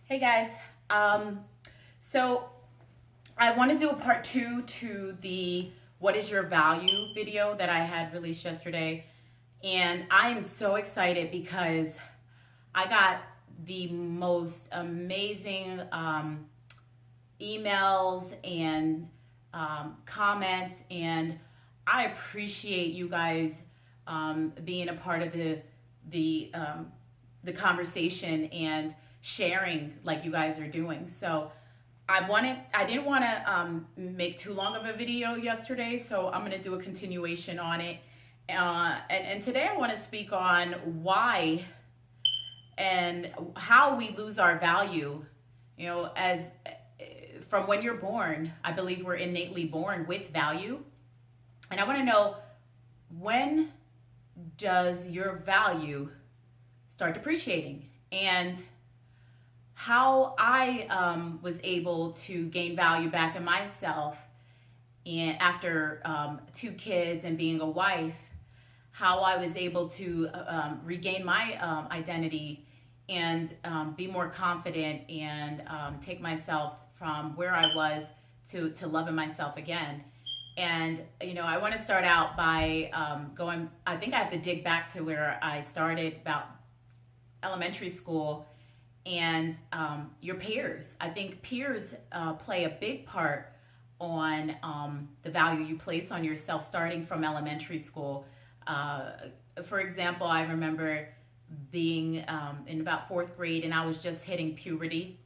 Hey guys, so I want to do a part two to the "What is your value" video that I had released yesterday, and I am so excited because I got the most amazing emails and comments, and I appreciate you guys being a part of the conversation and sharing like you guys are doing. So I didn't want to make too long of a video yesterday, so I'm going to do a continuation on it. And today I want to speak on why and how we lose our value, as from when you're born. I believe we're innately born with value. And I want to know, when does your value start depreciating? And how I was able to gain value back in myself, and after two kids and being a wife, how I was able to regain my identity and be more confident and take myself from where I was to loving myself again. And I want to start out by going. I think I have to dig back to where I started, about elementary school, and your peers. I think peers play a big part on the value you place on yourself starting from elementary school. For example, I remember being in about fourth grade, and I was just hitting puberty,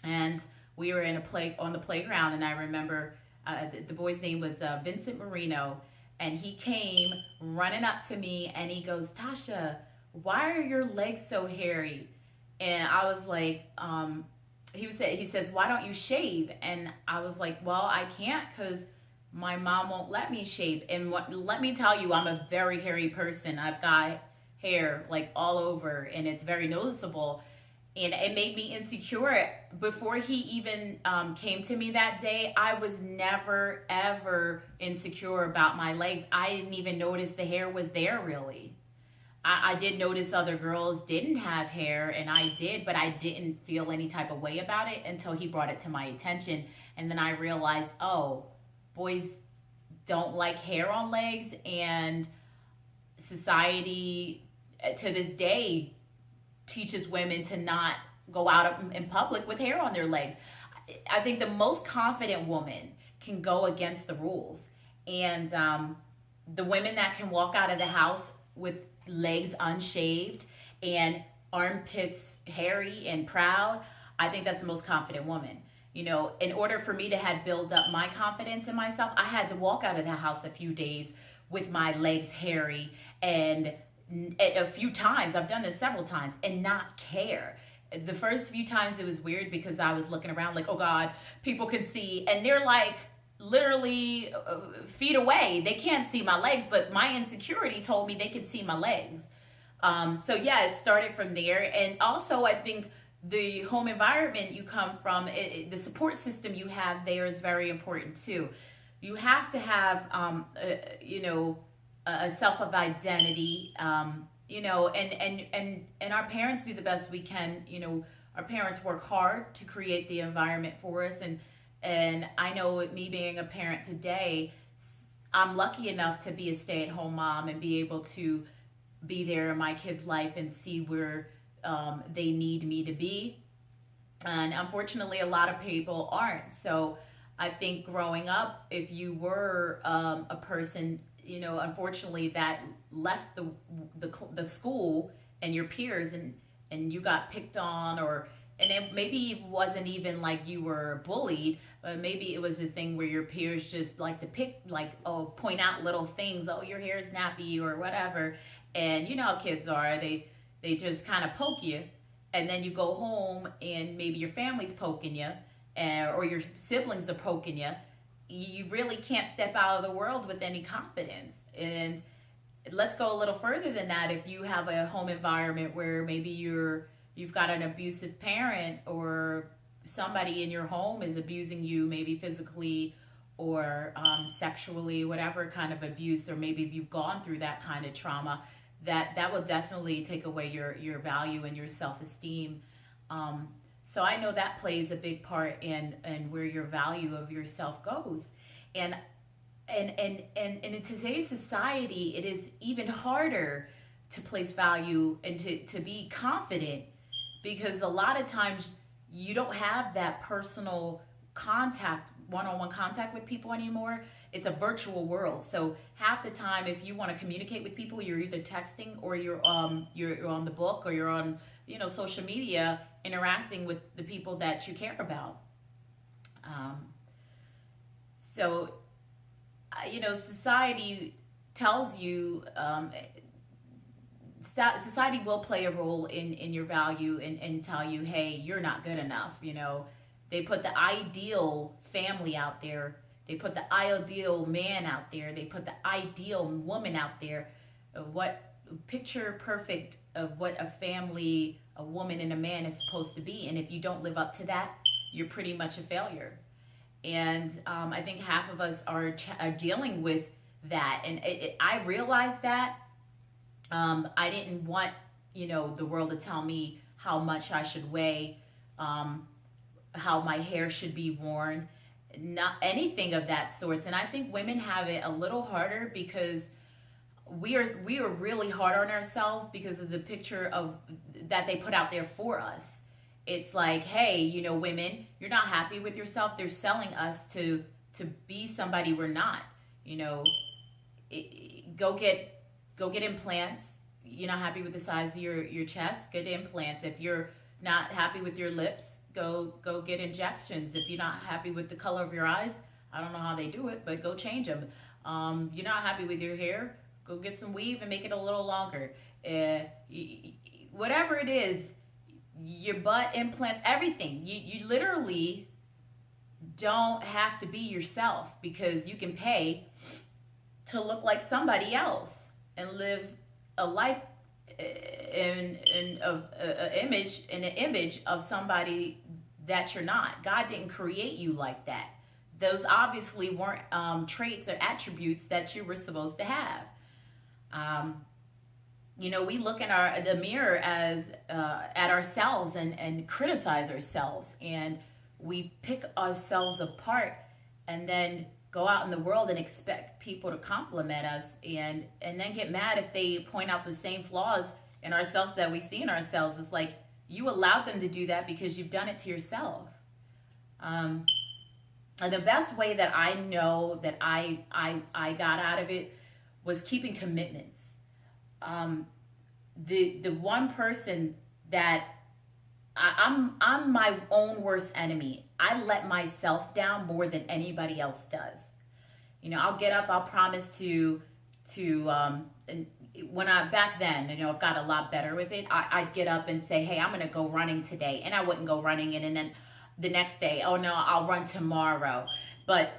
and we were on the playground, and I remember the boy's name was Vincent Marino, and he came running up to me, and he goes, "Tasha, why are your legs so hairy?" And I was like, he says, "Why don't you shave?" And I was like, "Well, I can't because my mom won't let me shave." And let me tell you, I'm a very hairy person. I've got hair like all over, and it's very noticeable. And it made me insecure. Before he even came to me that day, I was never, ever insecure about my legs. I didn't even notice the hair was there, really. I did notice other girls didn't have hair, and I did, but I didn't feel any type of way about it until he brought it to my attention. And then I realized, oh, boys don't like hair on legs, and society to this day teaches women to not go out in public with hair on their legs. I think the most confident woman can go against the rules. And the women that can walk out of the house with legs unshaved and armpits hairy and proud, I think that's the most confident woman. In order for me to have built up my confidence in myself, I had to walk out of the house a few days with my legs hairy, and a few times, I've done this several times, and not care. The first few times it was weird because I was looking around like, oh God, people can see, and they're like literally feet away. They can't see my legs, but my insecurity told me they could see my legs. So yeah, it started from there. And also I think the home environment you come from, the support system you have there is very important too. You have to have, a self of identity, and our parents do the best we can. Our parents work hard to create the environment for us, and I know with me being a parent today, I'm lucky enough to be a stay-at-home mom and be able to be there in my kids' life and see where they need me to be. And unfortunately, a lot of people aren't. So I think growing up, if you were a person, unfortunately, that left the school and your peers, and you got picked on, or and it maybe wasn't even like you were bullied, but maybe it was a thing where your peers just like to pick, like, oh, point out little things, oh, your hair is nappy or whatever. And you know how kids are, they just kind of poke you, and then you go home and maybe your family's poking you, or your siblings are poking you. You really can't step out of the world with any confidence. And let's go a little further than that. If you have a home environment where maybe you've got an abusive parent, or somebody in your home is abusing you, maybe physically or sexually, whatever kind of abuse, or maybe if you've gone through that kind of trauma, that will definitely take away your value and your self-esteem. So I know that plays a big part in where your value of yourself goes. And and in today's society, it is even harder to place value and to be confident, because a lot of times you don't have that personal contact, one-on-one contact with people anymore. It's a virtual world. So half the time, if you want to communicate with people, you're either texting, or you're on the book, or you're on, social media, interacting with the people that you care about. Um, so society tells you, society will play a role in your value, and tell you, hey, you're not good enough. They put the ideal family out there. They put the ideal man out there. They put the ideal woman out there. What picture perfect of what a family, a woman and a man is supposed to be. And if you don't live up to that, you're pretty much a failure. And I think half of us are dealing with that. And I realized that. I didn't want, the world to tell me how much I should weigh, how my hair should be worn, not anything of that sorts. And I think women have it a little harder, because we are really hard on ourselves because of the picture of that they put out there for us. It's like, hey, women, you're not happy with yourself. They're selling us to be somebody we're not. Go get implants. You're not happy with the size of your chest, get implants. If you're not happy with your lips, go get injections. If you're not happy with the color of your eyes, I don't know how they do it, but go change them. You're not happy with your hair, go get some weave and make it a little longer. Whatever it is, your butt implants, everything. You literally don't have to be yourself, because you can pay to look like somebody else and live a life in an image of somebody that you're not. God didn't create you like that. Those obviously weren't traits or attributes that you were supposed to have. We look in the mirror as at ourselves and criticize ourselves, and we pick ourselves apart, and then go out in the world and expect people to compliment us, and then get mad if they point out the same flaws in ourselves that we see in ourselves. It's like, you allowed them to do that because you've done it to yourself. And the best way that I know that I got out of it was keeping commitments. The one person that I'm my own worst enemy. I let myself down more than anybody else does. I'll get up, I'll promise to when back then, I've got a lot better with it. I'd get up and say, hey, I'm going to go running today. And I wouldn't go running. And then the next day, oh no, I'll run tomorrow. But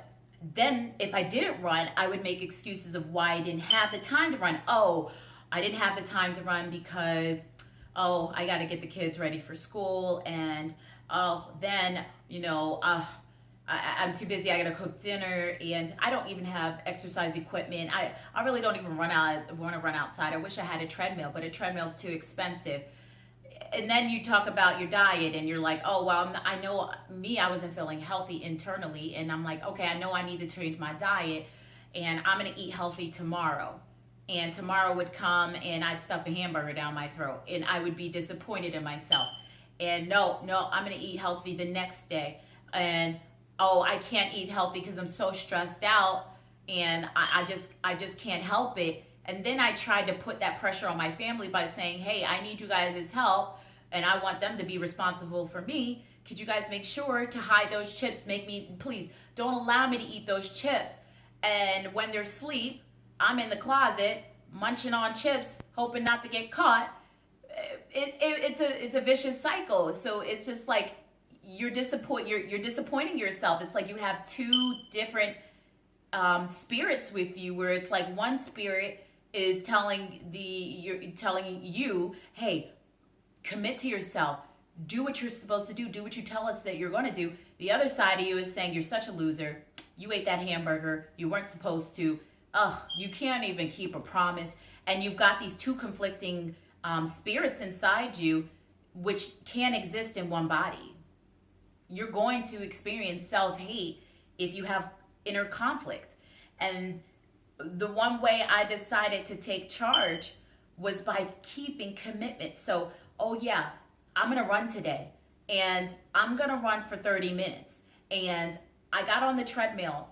then if I didn't run, I would make excuses of why I didn't have the time to run. Oh, I didn't have the time to run because, I got to get the kids ready for school. And, then, I'm too busy. I got to cook dinner, and I don't even have exercise equipment. I really don't even want to run outside. I wish I had a treadmill, but a treadmill's too expensive. And then you talk about your diet, and you're like, oh, well, I know I wasn't feeling healthy internally. And I'm like, okay, I know I need to change my diet, and I'm going to eat healthy tomorrow. And tomorrow would come, and I'd stuff a hamburger down my throat, and I would be disappointed in myself. And no, I'm going to eat healthy the next day. And I can't eat healthy because I'm so stressed out, and I just can't help it. And then I tried to put that pressure on my family by saying, hey, I need you guys' help, and I want them to be responsible for me. Could you guys make sure to hide those chips? Please, don't allow me to eat those chips. And when they're asleep, I'm in the closet munching on chips, hoping not to get caught. It's a vicious cycle. So it's just like, you're disappointing yourself. It's like you have two different spirits with you, where it's like one spirit is telling you, hey, commit to yourself, do what you're supposed to do what you tell us that you're going to do. The other side of you is saying, you're such a loser, you ate that hamburger, you weren't supposed to, you can't even keep a promise. And you've got these two conflicting spirits inside you, which can't exist in one body. you're going to experience self-hate if you have inner conflict. And the one way I decided to take charge was by keeping commitment. So, oh yeah, I'm gonna run today, and I'm gonna run for 30 minutes. And I got on the treadmill.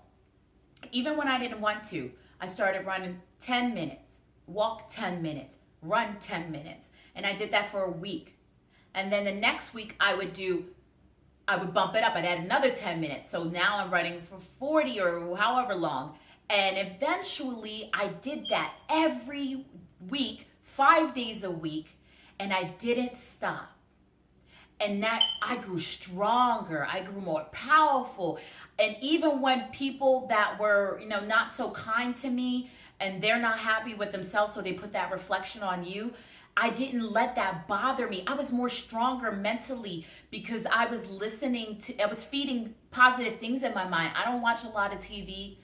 Even when I didn't want to, I started running 10 minutes, walk 10 minutes, run 10 minutes. And I did that for a week. And then the next week I would bump it up. I'd add another 10 minutes. So now I'm running for 40 or however long. And eventually I did that every week, 5 days a week, and I didn't stop. And that I grew stronger, I grew more powerful. And even when people that were, not so kind to me, and they're not happy with themselves, so they put that reflection on you, I didn't let that bother me. I was more stronger mentally because I was I was feeding positive things in my mind. I don't watch a lot of TV,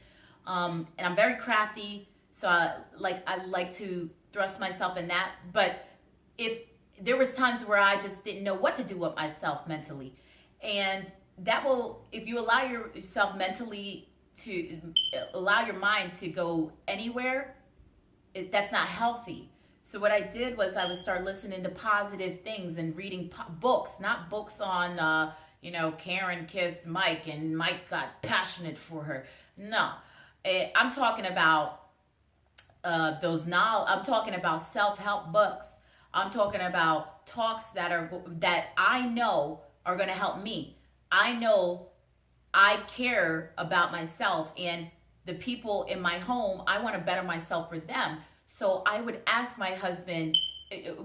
and I'm very crafty, so I like to thrust myself in that. But if there was times where I just didn't know what to do with myself mentally, and if you allow yourself mentally to allow your mind to go anywhere, that's not healthy. So what I did was I would start listening to positive things and reading books, not books on, Karen kissed Mike and Mike got passionate for her. No, I'm talking about I'm talking about self-help books. I'm talking about talks that I know are going to help me. I know I care about myself, and the people in my home, I want to better myself for them. So I would ask my husband, if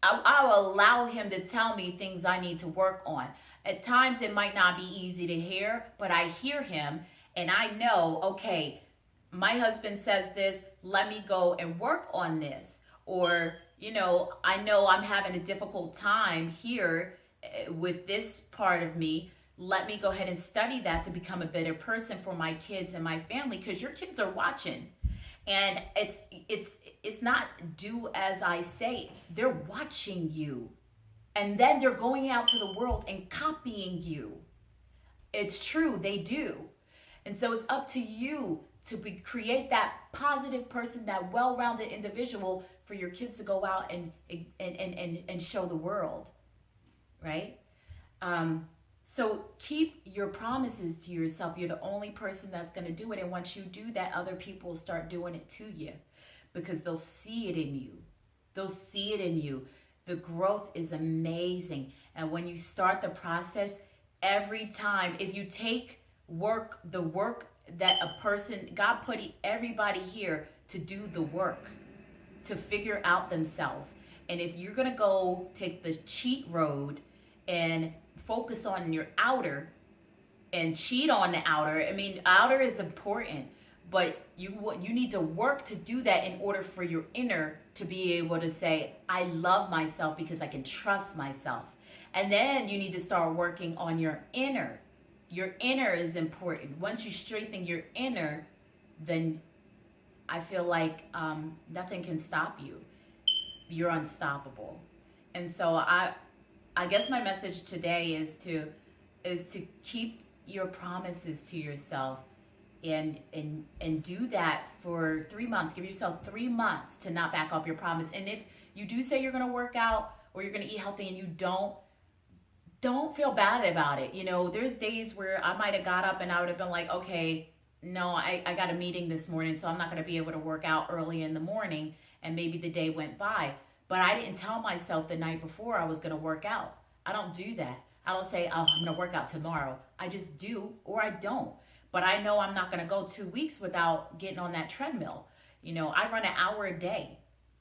I will allow him to tell me things I need to work on. At times it might not be easy to hear, but I hear him and I know, okay, my husband says this, let me go and work on this. Or, I know I'm having a difficult time here with this part of me. Let me go ahead and study that to become a better person for my kids and my family, because your kids are watching. And it's not do as I say. They're watching you. And then they're going out to the world and copying you. It's true, they do. And so it's up to you to create that positive person, that well-rounded individual for your kids to go out and show the world, right? So keep your promises to yourself. You're the only person that's going to do it. And once you do that, other people will start doing it to you because they'll see it in you. They'll see it in you. The growth is amazing. And when you start the process, every time, if you take the work that a person, God put everybody here to do the work, to figure out themselves. And if you're going to go take the cheat road and focus on your outer and cheat on the outer. I mean, outer is important, but you need to work to do that in order for your inner to be able to say, I love myself because I can trust myself. And then you need to start working on your inner. Your inner is important. Once you strengthen your inner, then I feel like nothing can stop you. You're unstoppable. And so I guess my message today is to keep your promises to yourself and do that for 3 months. Give yourself 3 months to not back off your promise. And if you do say you're going to work out or you're going to eat healthy and you don't feel bad about it. There's days where I might have got up and I would have been like, okay, no, I got a meeting this morning, so I'm not going to be able to work out early in the morning, and maybe the day went by. But I didn't tell myself the night before I was going to work out. I don't do that. I don't say, oh, I'm going to work out tomorrow. I just do, or I don't. But I know I'm not going to go 2 weeks without getting on that treadmill. I run an hour a day.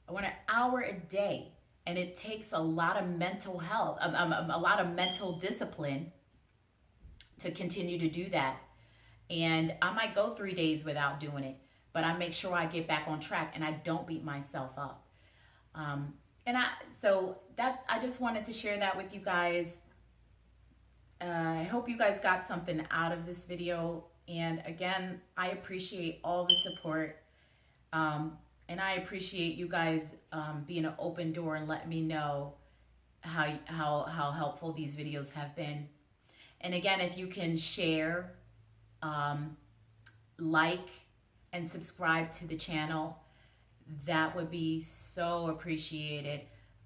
I run an hour a day. And it takes a lot of mental health, a lot of mental discipline to continue to do that. And I might go 3 days without doing it, but I make sure I get back on track and I don't beat myself up. I just wanted to share that with you guys. I hope you guys got something out of this video. And again, I appreciate all the support. And I appreciate you guys being an open door and letting me know how helpful these videos have been. And again, if you can share, um, like, and subscribe to the channel, that would be so appreciated.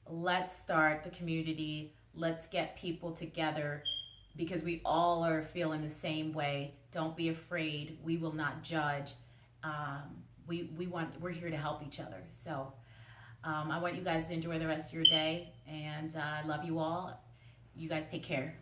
Let's start the community. Let's get people together because we all are feeling the same way. Don't be afraid. We will not judge. We're here to help each other. So I want you guys to enjoy the rest of your day, and I love you all. You guys take care.